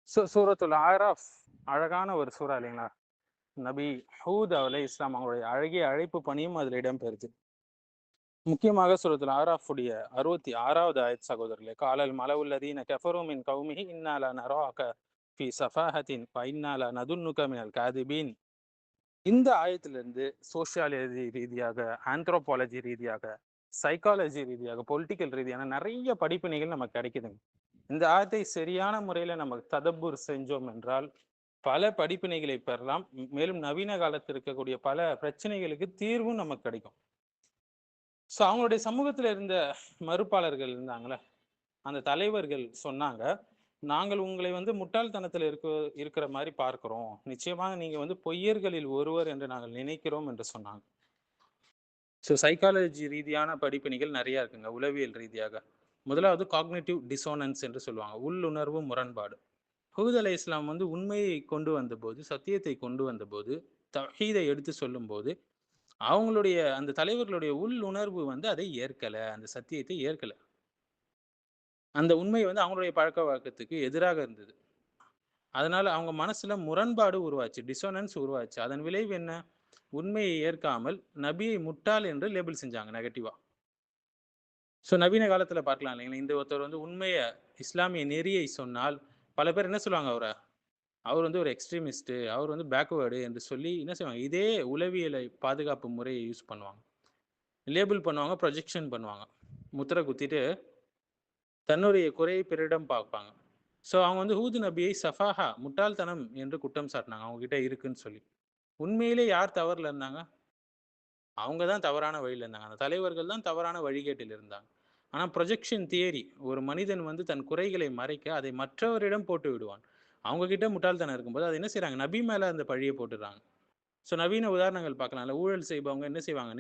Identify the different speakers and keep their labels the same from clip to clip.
Speaker 1: சூரத்துல் ஆராஃப் அழகான ஒரு சூறா இல்லைங்களா? நபி ஹூத் அலைஹிஸ்ஸலாம் அவங்களுடைய அழகிய அழைப்பு பணியும் அதில் இடம்பெறுது. முக்கியமாக சூரத்துல் ஆராஃபுடைய 66வது ஆயத் சகோதரர்களே, காலல் மலவுல்லதீன கஃபரு மின் கௌமிஹி இன்னா லனராக ஃபீ ஸஃபாஹத்தின் வ இன்னா லனதுன்னுக மினல் காதிபீன். இந்த ஆயத்திலிருந்து சோஷியாலஜி ரீதியாக, ஆந்த்ரோபாலஜி ரீதியாக, சைக்காலஜி ரீதியாக, பொலிட்டிக்கல் ரீதியான நிறைய படிப்பினைகள் நமக்கு கிடைக்குதுங்க. இந்த ஆயத்தை சரியான முறையில நம்ம ததப்புர் செஞ்சோம் என்றால் பல படிப்பினைகளை பெறலாம். மேலும் நவீன காலத்தில் இருக்கக்கூடிய பல பிரச்சனைகளுக்கு தீர்வும் நமக்கு கிடைக்கும். ஸோ அவங்களுடைய சமூகத்தில் இருந்த மறுப்பாளர்கள் இருந்தாங்களே, அந்த தலைவர்கள் சொன்னாங்க, நாங்கள் உங்களை முட்டாள்தனத்தில் இருக்கிற மாதிரி பார்க்கிறோம். நிச்சயமாக நீங்க பொய்யர்களில் ஒருவர் என்று நாங்கள் நினைக்கிறோம் என்று சொன்னாங்க. ஸோ சைக்காலஜி ரீதியான படிப்பினைகள் நிறைய இருக்குங்க, உளவியல் ரீதியாக. முதலாவது காக்னிட்டிவ் டிசோனன்ஸ் என்று சொல்லுவாங்க, உள்ளுணர்வு முரண்பாடு. ஹூத் அலைஹிஸ்ஸலாம் உண்மையை கொண்டு வந்தபோது, சத்தியத்தை கொண்டு வந்தபோது, தௌஹீதை எடுத்து சொல்லும்போது, அவங்களுடைய அந்த தலைவர்களுடைய உள்ளுணர்வு அதை ஏற்கல, அந்த சத்தியத்தை ஏற்கல. அந்த உண்மை அவங்களுடைய பழக்க வழக்கத்துக்கு எதிராக இருந்தது. அதனால அவங்க மனசுல முரண்பாடு உருவாச்சு, டிசோனன்ஸ் உருவாச்சு. அதன் விளைவு என்ன? உண்மையை ஏற்காமல் நபியை முட்டாள் என்று லேபிள் செஞ்சாங்க நெகட்டிவா. ஸோ நவீன காலத்துல பார்க்கலாம் இல்லைங்களா, இந்த ஒருத்தர் உண்மையை, இஸ்லாமிய நெறியை சொன்னால் பல பேர் என்ன சொல்லுவாங்க, அவர் ஒரு எக்ஸ்ட்ரீமிஸ்ட், அவர் பேக்வேர்டு என்று சொல்லி என்ன செய்வாங்க, இதே உளவியலை பாதுகாப்பு முறையை யூஸ் பண்ணுவாங்க, லேபிள் பண்ணுவாங்க, ப்ரொஜெக்ஷன் பண்ணுவாங்க, முத்திரை குத்திட்டு தன்னுடைய குறையை பிறரிடம் பார்ப்பாங்க. ஸோ அவங்க ஹூது நபியை சஃபாஹா, முட்டாள்தனம் என்று குற்றம் சாட்டினாங்க, அவங்க கிட்ட இருக்குன்னு சொல்லி. உண்மையிலே யார் தவறுல இருந்தாங்க? அவங்க தான் தவறான வழியில் இருந்தாங்க, அந்த தலைவர்கள் தான் தவறான வழிகேட்டில் இருந்தாங்க. ஆனால் ப்ரொஜெக்ஷன் தியரி, ஒரு மனிதன் தன் குறைகளை மறைக்க அதை மற்றவரிடம் போட்டு விடுவான். அவங்க கிட்ட முட்டாள்தனம் இருக்கும்போது அதை என்ன செய்கிறாங்க, நபி மேலே அந்த பழியை போட்டுடுறாங்க. ஸோ நவீன உதாரணங்கள் பார்க்கலாம்ல, ஊழல் செய்பவங்க என்ன செய்வாங்க,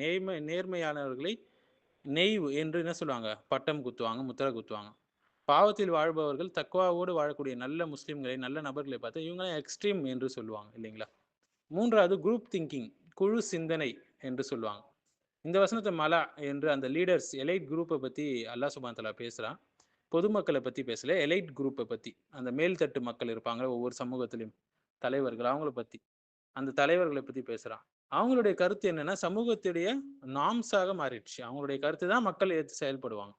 Speaker 1: நேர்மையானவர்களை நெய் என்று என்ன சொல்லுவாங்க, பட்டம் குத்துவாங்க, முத்திரை குத்துவாங்க. பாவத்தில் வாழ்பவர்கள், தக்வாவோடு வாழக்கூடிய நல்ல முஸ்லீம்களை, நல்ல நபர்களை பார்த்து இவங்களாம் எக்ஸ்ட்ரீம் என்று சொல்லுவாங்க இல்லைங்களா? மூன்றாவது குரூப் திங்கிங், குழு சிந்தனை என்று சொல்லுவாங்க. இந்த வசனத்தை மலா என்று அந்த லீடர்ஸ், எலைட் குரூப்பை பற்றி அல்லாஹ் சுப்ஹானஹு வ தஆலா பேசுகிறான். பொதுமக்களை பற்றி பேசல, எலைட் குரூப்பை பற்றி, அந்த மேல்தட்டு மக்கள் இருப்பாங்க ஒவ்வொரு சமூகத்திலையும், தலைவர்கள், அவங்கள பற்றி, அந்த தலைவர்களை பற்றி பேசுகிறான். அவங்களுடைய கருத்து என்னன்னா, சமூகத்துடைய நாம்ஸாக மாறிடுச்சு. அவங்களுடைய கருத்து தான் மக்கள் ஏற்று செயல்படுவாங்க.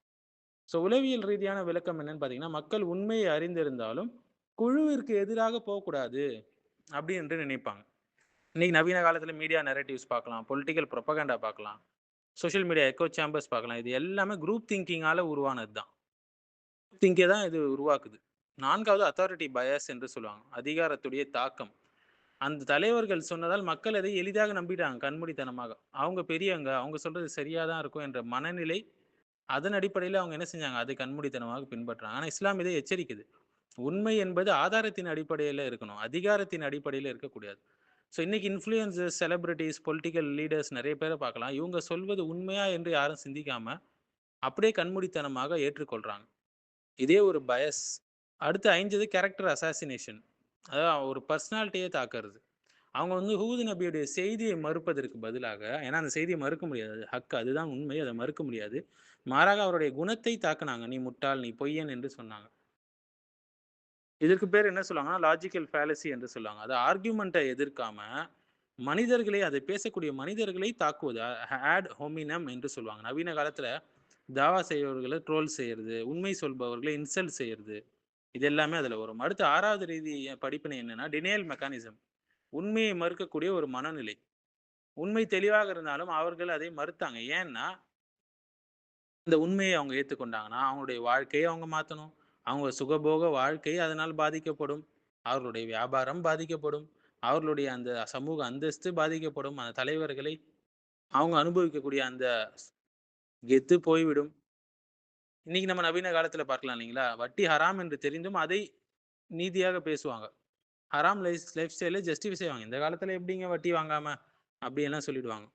Speaker 1: ஸோ உளவியல் ரீதியான விளக்கம் என்னன்னு பார்த்தீங்கன்னா, மக்கள் உண்மையை அறிந்திருந்தாலும் குழுவிற்கு எதிராக போகக்கூடாது அப்படி என்று நினைப்பாங்க. இன்னைக்கு நவீன காலத்தில் மீடியா நரேட்டிவ்ஸ் பார்க்கலாம், பொலிட்டிக்கல் ப்ரொபகண்டா பார்க்கலாம், சோஷியல் மீடியா எக்கோ சேம்பர்ஸ் பார்க்கலாம். இது எல்லாமே குரூப் திங்கிங்கால உருவானது தான். திங்கை தான் இது உருவாக்குது. நான்காவது அத்தாரிட்டி பயஸ் என்று சொல்லுவாங்க, அதிகாரத்துடைய தாக்கம். அந்த தலைவர்கள் சொன்னதால் மக்கள் அதை எளிதாக நம்பிட்டாங்க, கண்மூடித்தனமாக. அவங்க பெரியவங்க, அவங்க சொல்றது சரியா தான் இருக்கும் என்ற மனநிலை, அதன் அடிப்படையில் அவங்க என்ன செஞ்சாங்க, அதை கண்மூடித்தனமாக பின்பற்றாங்க. ஆனால் இஸ்லாம் இதை எச்சரிக்குது, உண்மை என்பது ஆதாரத்தின் அடிப்படையில் இருக்கணும், அதிகாரத்தின் அடிப்படையில் இருக்கக்கூடாது. ஸோ இன்னைக்கு இன்ஃப்ளூயன்சர்ஸ், செலிபிரிட்டிஸ், பொலிட்டிக்கல் லீடர்ஸ் நிறைய பேரை பார்க்கலாம், இவங்க சொல்வது உண்மையா என்று யாரும் சிந்திக்காம அப்படியே கண்மூடித்தனமாக ஏற்றுக்கொள்றாங்க. இதே ஒரு பயஸ். அடுத்து 5வது கேரக்டர் அசாசினேஷன், அதாவது ஒரு பர்சனாலிட்டியே தாக்குறது. அவங்க ஹூது நபியுடைய செய்தியை மறுப்பதற்கு பதிலாக, ஏன்னா அந்த செய்தியை மறுக்க முடியாது, ஹக், அதுதான் உண்மை, அதை மறுக்க முடியாது. மாறாக அவருடைய குணத்தை தாக்குனாங்க, நீ முட்டாள், நீ பொய்யன் என்று சொன்னாங்க. இதற்கு பேர் என்ன சொல்லுவாங்கன்னா லாஜிக்கல் ஃபேலசி என்று சொல்லுவாங்க. அது ஆர்கியூமெண்ட்டை எதிர்க்காம மனிதர்களை, அதை பேசக்கூடிய மனிதர்களை தாக்குவது, ஆட் ஹோமினம் என்று சொல்லுவாங்க. நவீன காலத்துல தாவா செய்பவர்களை ட்ரோல் செய்யறது, உண்மை சொல்பவர்களை இன்சல்ட் செய்யறது, இது எல்லாமே அதுல வரும். அடுத்து 6வது ரீதி படிப்பினை என்னன்னா டினையல் மெக்கானிசம், உண்மையை மறுக்கக்கூடிய ஒரு மனநிலை. உண்மை தெளிவாக இருந்தாலும் அவர்கள் அதை மறுத்தாங்க. ஏன்னா இந்த உண்மையை அவங்க ஏற்றுக்கொண்டாங்கன்னா அவங்களுடைய வாழ்க்கையை அவங்க மாற்றணும், அவங்க சுகபோக வாழ்க்கை அதனால் பாதிக்கப்படும், அவர்களுடைய வியாபாரம் பாதிக்கப்படும், அவர்களுடைய அந்த சமூக அந்தஸ்து பாதிக்கப்படும், அந்த தலைவர்களை அவங்க அனுபவிக்கக்கூடிய அந்த கெத்து போய்விடும். இன்னைக்கு நம்ம நவீன காலத்துல பார்க்கலாம் இல்லைங்களா, வட்டி ஹராம் என்று தெரிந்தும் அதை நீதியாக பேசுவாங்க, ஹராம் லைஃப் ஸ்டைல ஜஸ்டிஃபை செய்வாங்க. இந்த காலத்துல எப்படிங்க வட்டி வாங்காம அப்படி எல்லாம் சொல்லிடுவாங்க.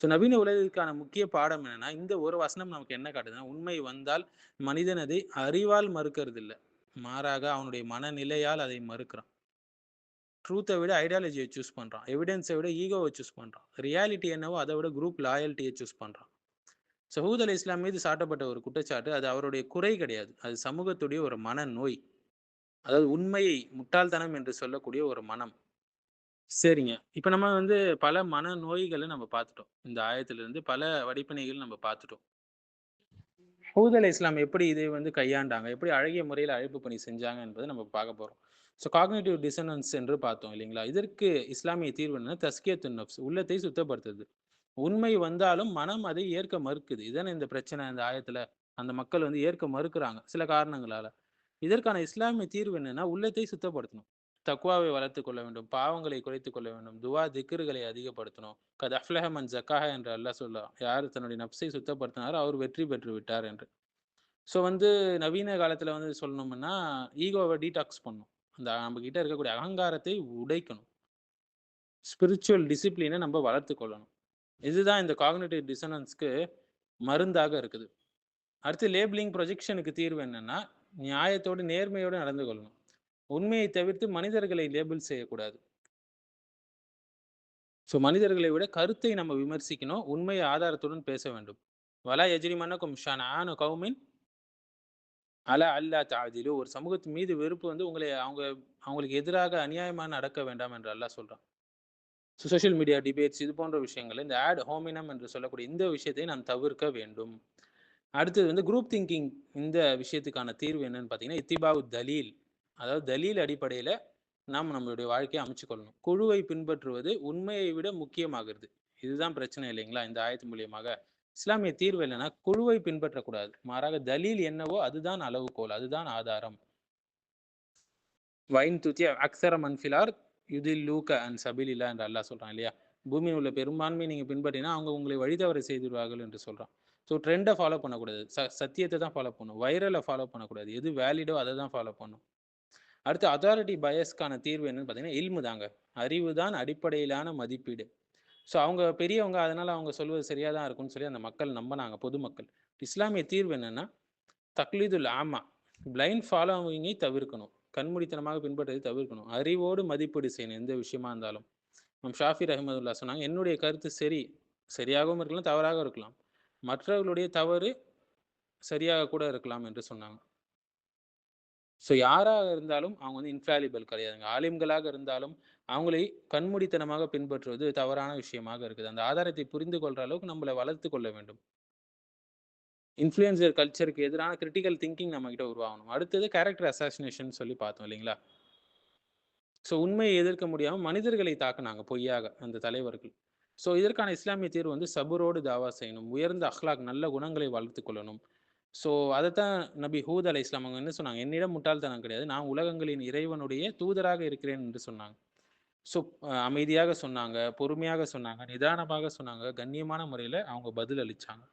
Speaker 1: ஸோ நவீன உலகிற்கான முக்கிய பாடம் என்னன்னா, இந்த ஒரு வசனம் நமக்கு என்ன காட்டுதுன்னா, உண்மை வந்தால் மனிதன் அதை அறிவால் மறுக்கிறது இல்லை, மாறாக அவனுடைய மனநிலையால் அதை மறுக்கிறான். ட்ரூத்தை விட ஐடியாலஜியை சூஸ் பண்றான், எவிடன்ஸை விட ஈகோவை சூஸ் பண்றான், ரியாலிட்டி என்னவோ அதை விட குரூப் லாயல்ட்டியை சூஸ் பண்றான். ஹூத் அலைஹிஸ்ஸலாம் மீது சாட்டப்பட்ட ஒரு குற்றச்சாட்டு, அது அவருடைய குறை கிடையாது, அது சமூகத்துடைய ஒரு மனநோய். அதாவது உண்மையை முட்டாள்தனம் என்று சொல்லக்கூடிய ஒரு மனம். சரிங்க. இப்ப நம்ம வந்து பல மனநோய்கள நம்ம பார்த்துட்டோம். இந்த ஆயத்திலிருந்து பல வடிப்பினைகள் நம்ம பார்த்துட்டோம். ஹூத் அலைஹிஸ்ஸலாம் எப்படி இதை வந்து கையாண்டாங்க? எப்படி அழகிய முறையில அழைப்பு பணி செஞ்சாங்க என்பத நம்ம பார்க்க போறோம். காக்னிட்டிவ் டிசோனன்ஸ் என்று பார்த்தோம் இல்லைங்களா? இதற்கு இஸ்லாமிய தீர்வு என்னன்னா, தஸ்கியத்துன் நஃப்ஸ், உள்ளத்தை சுத்தப்படுத்துறது. உண்மை வந்தாலும் மனம் அதை ஏற்க மறுக்குது. இதானே இந்த பிரச்சனை இந்த ஆயத்துல. அந்த மக்கள் வந்து ஏற்க மறுக்கிறாங்க, சில காரணங்களால. இதற்கான இஸ்லாமிய தீர்வு என்னன்னா, உள்ளத்தை சுத்தப்படுத்தணும். தக்வாவை வளர்த்துக் கொள்ள வேண்டும். பாவங்களை குறைத்துக் கொள்ள வேண்டும். துவா, திக்ருகளை அதிகப்படுத்தணும். கத் அஃப்லஹ மன் ஜக்காஹா என்று அல்லாஹ் சொல்றான். யார் தன்னுடைய நஃப்ஸை சுத்தப்படுத்தினாரோ அவர் வெற்றி பெற்று விட்டார் என்று. வந்து நவீன காலத்துல வந்து சொல்லணும்னா, ஈகோவ டீடாக்ஸ் பண்ணணும். அந்த நம்மகிட்ட இருக்கக்கூடிய அகங்காரத்தை உடைக்கணும். ஸ்பிரிச்சுவல் டிசிப்ளின நம்ம வளர்த்துக் கொள்ளணும். இதுதான் இந்த காக்னிட்டிவ் டிசோனன்ஸ்க்கு மருந்தாக இருக்குது. அடுத்து லேபிளிங் ப்ரொஜெக்ஷனுக்கு தீர்வு என்னன்னா, நியாயத்தோடு, நேர்மையோடு நடந்து கொள்ளணும். உண்மையை தவிர்த்து மனிதர்களை லேபிள் செய்யக்கூடாது. மனிதர்களை விட கருத்தை நம்ம விமர்சிக்கணும். உண்மையை ஆதாரத்துடன் பேச வேண்டும். வலா யஜ்ரிமன்னக்கும் ஷனஆனு கௌமின் அலா அல்லா தஅதிலு. ஒரு சமூகத்தின் மீது வெறுப்பு வந்து அவங்களுக்கு எதிராக அநியாயமா நடக்க வேண்டாம் என்று அல்லாஹ் சொல்றான். சோசியல் மீடியா டிபேட்ஸ் இது போன்ற விஷயங்கள், இந்த ஆட் ஹோமினம் என்று சொல்லக்கூடிய இந்த விஷயத்தை நாம் தவிர்க்க வேண்டும். அடுத்தது வந்து குரூப் திங்கிங். இந்த விஷயத்துக்கான தீர்வு என்னன்னு பார்த்தீங்கன்னா, இத்திபாவு தலீல். அதாவது தலீல் அடிப்படையில நாம் நம்மளுடைய வாழ்க்கையை அமைச்சு கொள்ளணும். குழுவை பின்பற்றுவது உண்மையை விட முக்கியமாகிறது. இதுதான் பிரச்சனை இல்லைங்களா? இந்த ஆயத்து மூலியமாக இஸ்லாமிய தீர்வு என்னன்னா, குழுவை பின்பற்றக்கூடாது. மாறாக தலீல் என்னவோ அதுதான் அளவுகோல், அதுதான் ஆதாரம். வைன் துத்திய அக்ஸர மன்ஃபிலார் யுதில்லூக அன் சபிலில்லா என்று அல்லாஹ் சொல்றான் இல்லையா? பூமியில் உள்ள பெரும்பான்மை நீங்க பின்பற்றினா அவங்க உங்களை வழிதவற செய்திருவார்கள் என்று சொல்றான். ட்ரெண்டை ஃபாலோ பண்ணக்கூடாது. சத்தியத்தை தான் ஃபாலோ பண்ணணும். வைரலை ஃபாலோ பண்ணக்கூடாது. எது வேலிடோ அதை தான் ஃபாலோ பண்ணணும். அடுத்து அத்தாரிட்டி பயஸ்க்கான தீர்வு என்னன்னு பார்த்தீங்கன்னா, இல்மு தாங்க. அறிவு தான் அடிப்படையிலான மதிப்பீடு. அவங்க பெரியவங்க, அதனால அவங்க சொல்வது சரியா தான் இருக்கும்னு சொல்லி அந்த மக்கள் நம்பினாங்க, பொதுமக்கள். இஸ்லாமிய தீர்வு என்னன்னா, தக்லீதுல் ஆமா, பிளைண்ட் ஃபாலோவிங்கை தவிர்க்கணும். கண்மூடித்தனமாக பின்பற்றதை தவிர்க்கணும். அறிவோடு மதிப்பீடு செய்யணும் எந்த விஷயமா இருந்தாலும். ஷாஃபி ரஹ்மத்துல்லா சொன்னாங்க, என்னுடைய கருத்து சரி, சரியாகவும் இருக்கலாம், தவறாக இருக்கலாம். மற்றவர்களுடைய தவறு சரியாக கூட இருக்கலாம் என்று சொன்னாங்க. யாராக இருந்தாலும் அவங்க வந்து இன்ஃபாலிபிள் கிடையாதுங்க. ஆலிம்களாக இருந்தாலும் அவங்களை கண்மூடித்தனமாக பின்பற்றுவது தவறான விஷயமாக இருக்குது. அந்த ஆதாரத்தை புரிந்து கொள்ற அளவுக்கு நம்மளை வளர்த்து கொள்ள வேண்டும். இன்ஃப்ளூயன்சர் கல்ச்சருக்கு எதிரான கிரிட்டிக்கல் திங்கிங் நம்ம கிட்ட உருவாகணும். அடுத்தது கேரக்டர் அசாசினேஷன் சொல்லி பார்த்தோம் இல்லைங்களா? உண்மையை எதிர்க்க முடியாம மனிதர்களை தாக்குனாங்க பொய்யாக அந்த தலைவர்கள். இதற்கான இஸ்லாமிய தீர்வு வந்து சபுரோடு தாவா செய்யணும். உயர்ந்த அஹ்லாக், நல்ல குணங்களை வளர்த்துக் கொள்ளணும். அதைத்தான் நபி ஹூத் அலைஹிஸ்ஸலாம் அவங்க என்ன சொன்னாங்க? என்னிடம் முட்டாள்தனம் கிடையாது. நான் உலகங்களின் இறைவனுடைய தூதராக இருக்கிறேன் என்று சொன்னாங்க. ஸோ அமைதியாக சொன்னாங்க, பொறுமையாக சொன்னாங்க, நிதானமாக சொன்னாங்க, கண்ணியமான முறையில அவங்க பதில் அளிச்சாங்க.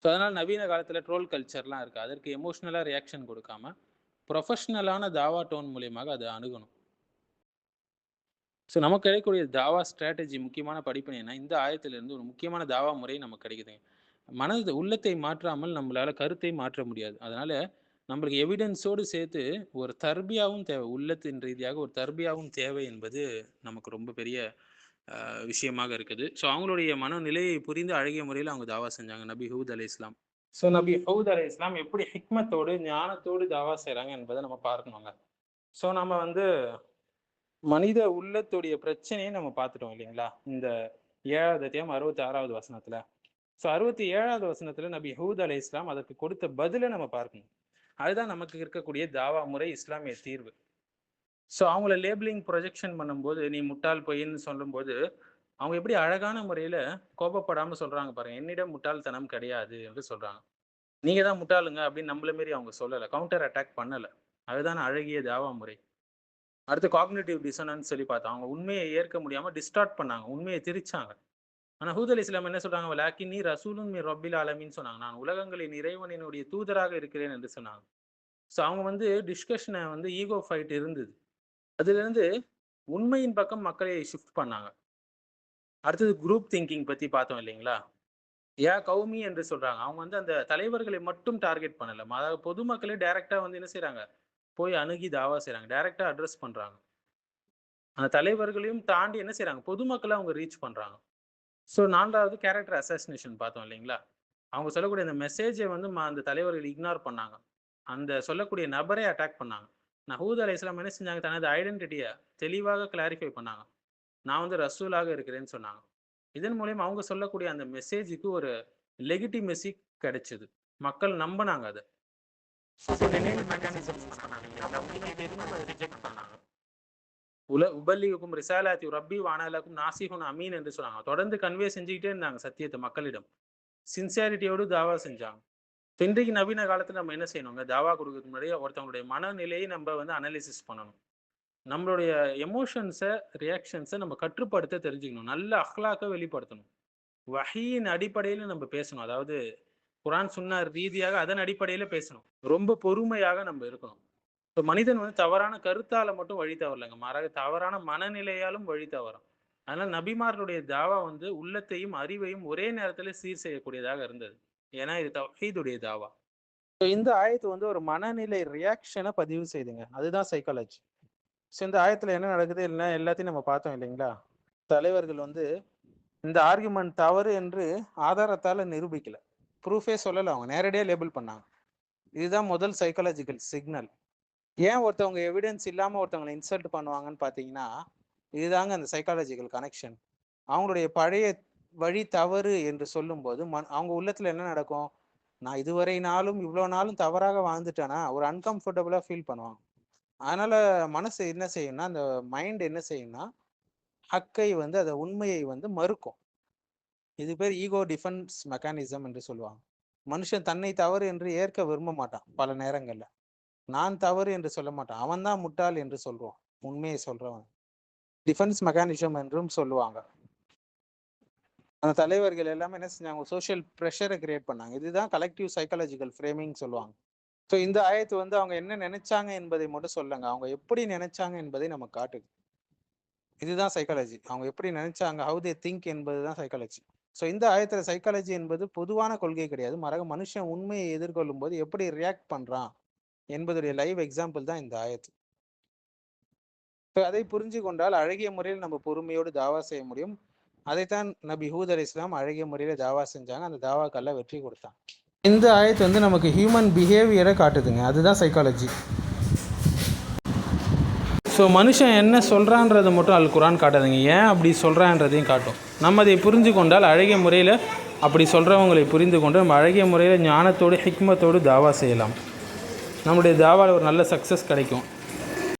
Speaker 1: அதனால நவீன காலத்துல ட்ரோல் கல்ச்சர்லாம் இருக்கு. அதற்கு எமோஷனலா ரியாக்ஷன் கொடுக்காம, ப்ரொஃபஷனலான தாவா டோன் மூலியமாக அதை அணுகணும். நமக்கு கிடைக்கக்கூடிய தாவா ஸ்ட்ராட்டஜி, முக்கியமான படிப்பினை என்ன? இந்த ஆயத்திலிருந்து ஒரு முக்கியமான தாவா முறை நமக்கு கிடைக்குதுங்க. உள்ளத்தை மாற்றாமல் நம்மளால கருத்தை மாற்ற முடியாது. அதனால நம்மளுக்கு எவிடன்ஸோடு சேர்த்து ஒரு தர்பியாவும் தேவை. உள்ளத்தின் ரீதியாக ஒரு தர்பியாவும் தேவை என்பது நமக்கு ரொம்ப பெரிய விஷயமாக இருக்குது. அவங்களுடைய மனநிலையை புரிந்து அழகிய முறையில் அவங்க தாவா செஞ்சாங்க நபி ஹூத் அலைஹிஸ்ஸலாம். நபி ஹூத் அலைஹிஸ்ஸலாம் எப்படி ஹிக்மத்தோடு, ஞானத்தோடு தாவா செய்றாங்க என்பதை நம்ம பார்க்கணுங்க. நம்ம வந்து மனித உள்ளத்துடைய பிரச்சனையை நம்ம பார்த்துட்டோம் இல்லைங்களா? இந்த 7வது அத்தியாயம் 66வது வசனத்துல. 67வது வசனத்துல நபி ஹூத் அலைஹிஸ்ஸலாம் அதற்கு கொடுத்த பதிலை நம்ம பார்க்கணும். அதுதான் நமக்கு இருக்கக்கூடிய தாவா முறை, இஸ்லாமிய தீர்வு. அவங்கள லேபிளிங் ப்ரொஜெக்ஷன் பண்ணும்போது, நீ முட்டாள் பொய்ன்னு சொல்லும்போது, அவங்க எப்படி அழகான முறையில கோபப்படாம சொல்றாங்க பாருங்க. என்னிடம் முட்டாள்தனம் கிடையாது என்று சொல்றாங்க. நீங்க தான் முட்டாளுங்க அப்படின்னு நம்மள மாரி அவங்க சொல்லல. கவுண்டர் அட்டாக் பண்ணல. அதுதான் அழகிய தாவா முறை. அடுத்து காக்னிட்டிவ் டிசோனன்ஸ் சொல்லி பார்த்தோம். அவங்க உண்மையை ஏற்க முடியாம டிஸ்டார்ட் பண்ணாங்க. உண்மையை திரிச்சாங்க. ஆனா ஹூத் அலைஹிஸ்ஸலாம் என்ன சொல்றாங்க? வலாக்கின்னி ரசூலுன் மிர் ரப்பில் ஆலமீன் சொன்னாங்க. நான் உலகங்களின் இறைவனினுடைய தூதராக இருக்கிறேன் என்று சொன்னாங்க. அவங்க வந்து டிஸ்கஷனை வந்து ஈகோ ஃபைட் இருந்தது. அதிலிருந்து உண்மையின் பக்கம் மக்களை ஷிஃப்ட் பண்ணாங்க. அடுத்தது குரூப் திங்கிங் பத்தி பார்த்தோம் இல்லைங்களா? கௌமி என்று சொல்றாங்க. அவங்க வந்து அந்த தலைவர்களை மட்டும் டார்கெட் பண்ணல. அதாவது பொதுமக்களே டைரக்ட்டா வந்து என்ன செய்றாங்க? போய் அணுகி தாவா செய்றாங்க. டைரக்ட்டா அட்ரஸ் பண்றாங்க. அந்த தலைவர்களையும் தாண்டி என்ன செய்றாங்க? பொதுமக்கள அவங்க ரீச் பண்றாங்க. 4வது கேரக்டர் அசாசினேஷன் பார்த்தோம் இல்லைங்களா? அவங்க சொல்லக்கூடிய அந்த மெசேஜை வந்து அந்த தலைவர்கள் இக்னோர் பண்ணாங்க. அந்த சொல்லக்கூடிய நபரை அட்டாக் பண்ணாங்க. ஹூத் அலைஹிஸ்ஸலாம் என்ன செஞ்சாங்க, தனது ஐடென்டிட்டியை தெளிவாக கிளாரிஃபை பண்ணாங்க. நான் வந்து ரசூலாக இருக்கிறேன்னு சொன்னாங்க. இதன் மூலியமா அவங்க சொல்லக்கூடிய அந்த மெசேஜுக்கு ஒரு லெகிட்டிமசி கிடைச்சது. மக்கள் நம்பினாங்க அத. டினையல் மெக்கானிசம் ரிஜெக்ட் பண்ணாங்க. உபல்லிகுக்கும் ரிசாலாத்தி ரப்பி வானலக்கும் நாசிஹுன் அமீன் என்று சொன்னாங்க. தொடர்ந்து கன்வே செஞ்சுக்கிட்டே இருந்தாங்க சத்தியத்தை மக்களிடம். சின்சியாரிட்டியோடு தாவா செஞ்சாங்க. இன்றைக்கு நவீன காலத்துல நம்ம என்ன செய்யணுங்க, தாவா கொடுக்கறதுக்கு முன்னாடி ஒருத்தவங்களுடைய மனநிலையை நம்ம வந்து அனலிசிஸ் பண்ணணும். நம்மளுடைய எமோஷன்ஸை, ரியாக்ஷன்ஸை நம்ம கட்டுப்படுத்த தெரிஞ்சுக்கணும். நல்ல அஹ்லாக்க வெளிப்படுத்தணும். வஹீயின் அடிப்படையில் நம்ம பேசணும். அதாவது குர்ஆன் சுன்னா ரீதியாக அதன் அடிப்படையில் பேசணும். ரொம்ப பொறுமையாக நம்ம இருக்கணும். இப்போ மனிதன் வந்து தவறான கருத்தால மட்டும் வழி தவறலைங்க, மாறாக தவறான மனநிலையாலும் வழி தவறான். அதனால நபிமார்களுடைய தாவா வந்து உள்ளத்தையும் அறிவையும் ஒரே நேரத்தில் சீர் செய்யக்கூடியதாக இருந்தது. ஏன்னா இது தௌஹீதுடைய தாவா. இந்த ஆயத்து வந்து ஒரு மனநிலை ரியாக்ஷனை பதிவு செய்துங்க. அதுதான் சைக்காலஜி. ஸோ இந்த ஆயத்தில் என்ன நடக்குது இல்லைன்னா எல்லாத்தையும் நம்ம பார்த்தோம் இல்லைங்களா. தலைவர்கள் வந்து இந்த ஆர்குமெண்ட் தவறு என்று ஆதாரத்தால் நிரூபிக்கல, ப்ரூஃபே சொல்லலை, அவங்க நேரடியாக லேபிள் பண்ணாங்க. இதுதான் முதல் சைக்காலஜிக்கல் சிக்னல். ஏன் ஒருத்தவங்க எவிடன்ஸ் இல்லாமல் ஒருத்தவங்களை இன்சல்ட் பண்ணுவாங்கன்னு பார்த்தீங்கன்னா, இதுதாங்க அந்த சைக்காலஜிக்கல் கனெக்ஷன். அவங்களுடைய பழைய வழி தவறு என்று சொல்லும்போது அவங்க உள்ளத்தில் என்ன நடக்கும், நான் இதுவரை நாளும் இவ்வளோ நாளும் தவறாக வாழ்ந்துட்டேன்னா ஒரு அன்கம்ஃபர்டபுளாக ஃபீல் பண்ணுவாங்க. அதனால மனசு என்ன செய்யும்னா, அந்த மைண்ட் என்ன செய்யும்னா, ஹக்கை வந்து அதை உண்மையை வந்து மறுக்கும். இது பேர் ஈகோ டிஃபென்ஸ் மெக்கானிசம் என்று சொல்லுவாங்க. மனுஷன் தன்னை தவறு என்று ஏற்க விரும்ப மாட்டான். பல நேரங்கள்ல நான் தவறு என்று சொல்ல மாட்டான், அவன் தான் முட்டாள் என்று சொல்றான், உண்மையை சொல்றவன். டிஃபென்ஸ் மெக்கானிசம் என்றும் சொல்லுவாங்க. அந்த தலைவர்கள் எல்லாமே என்ன செஞ்சாங்க, சோஷியல் ப்ரெஷரை கிரியேட் பண்ணாங்க. இதுதான் கலெக்டிவ் சைக்காலஜிக்கல் ஃப்ரேமிங் சொல்லுவாங்க. ஸோ இந்த ஆயத்து வந்து அவங்க என்ன நினைச்சாங்க என்பதை மட்டும் சொல்லுங்க, அவங்க எப்படி நினைச்சாங்க என்பதை நம்ம காட்டுது. இதுதான் சைக்காலஜி. அவங்க எப்படி நினைச்சாங்க, ஹவு தே திங்க் என்பதுதான் சைக்காலஜி. ஸோ இந்த ஆயத்துல சைக்காலஜி என்பது பொதுவான கொள்கை கிடையாது, மாறாக மனுஷன் உண்மையை எதிர்கொள்ளும் போது எப்படி ரியாக்ட் பண்றான் என்பதுடைய லைவ் எக்ஸாம்பிள் தான் இந்த ஆயத்து. அதை புரிஞ்சு கொண்டால் அழகிய முறையில் நம்ம பொறுமையோடு தாவா செய்ய முடியும். அதைத்தான் நபி ஹூத் அலைஹிஸ்ஸலாம் அழகிய முறையில் தாவா செஞ்சாங்க. அந்த தாவாக்கெல்லாம் வெற்றி கொடுத்தாங்க. இந்த ஆயத்து வந்து நமக்கு ஹியூமன் பிஹேவியரை காட்டுதுங்க, அதுதான் சைக்காலஜி. ஸோ மனுஷன் என்ன சொல்கிறான்றதை மட்டும் அல் குர்ஆன் காட்டாதுங்க, ஏன் அப்படி சொல்கிறான்றதையும் காட்டும். நம்ம அதை புரிஞ்சு கொண்டால் அழகிய முறையில் அப்படி சொல்கிறவங்களை புரிந்து கொண்டு நம்ம அழகிய முறையில் ஞானத்தோடு ஹிக்மத்தோடு தாவா செய்யலாம். நம்முடைய தாவாவில் ஒரு நல்ல சக்ஸஸ் கிடைக்கும்.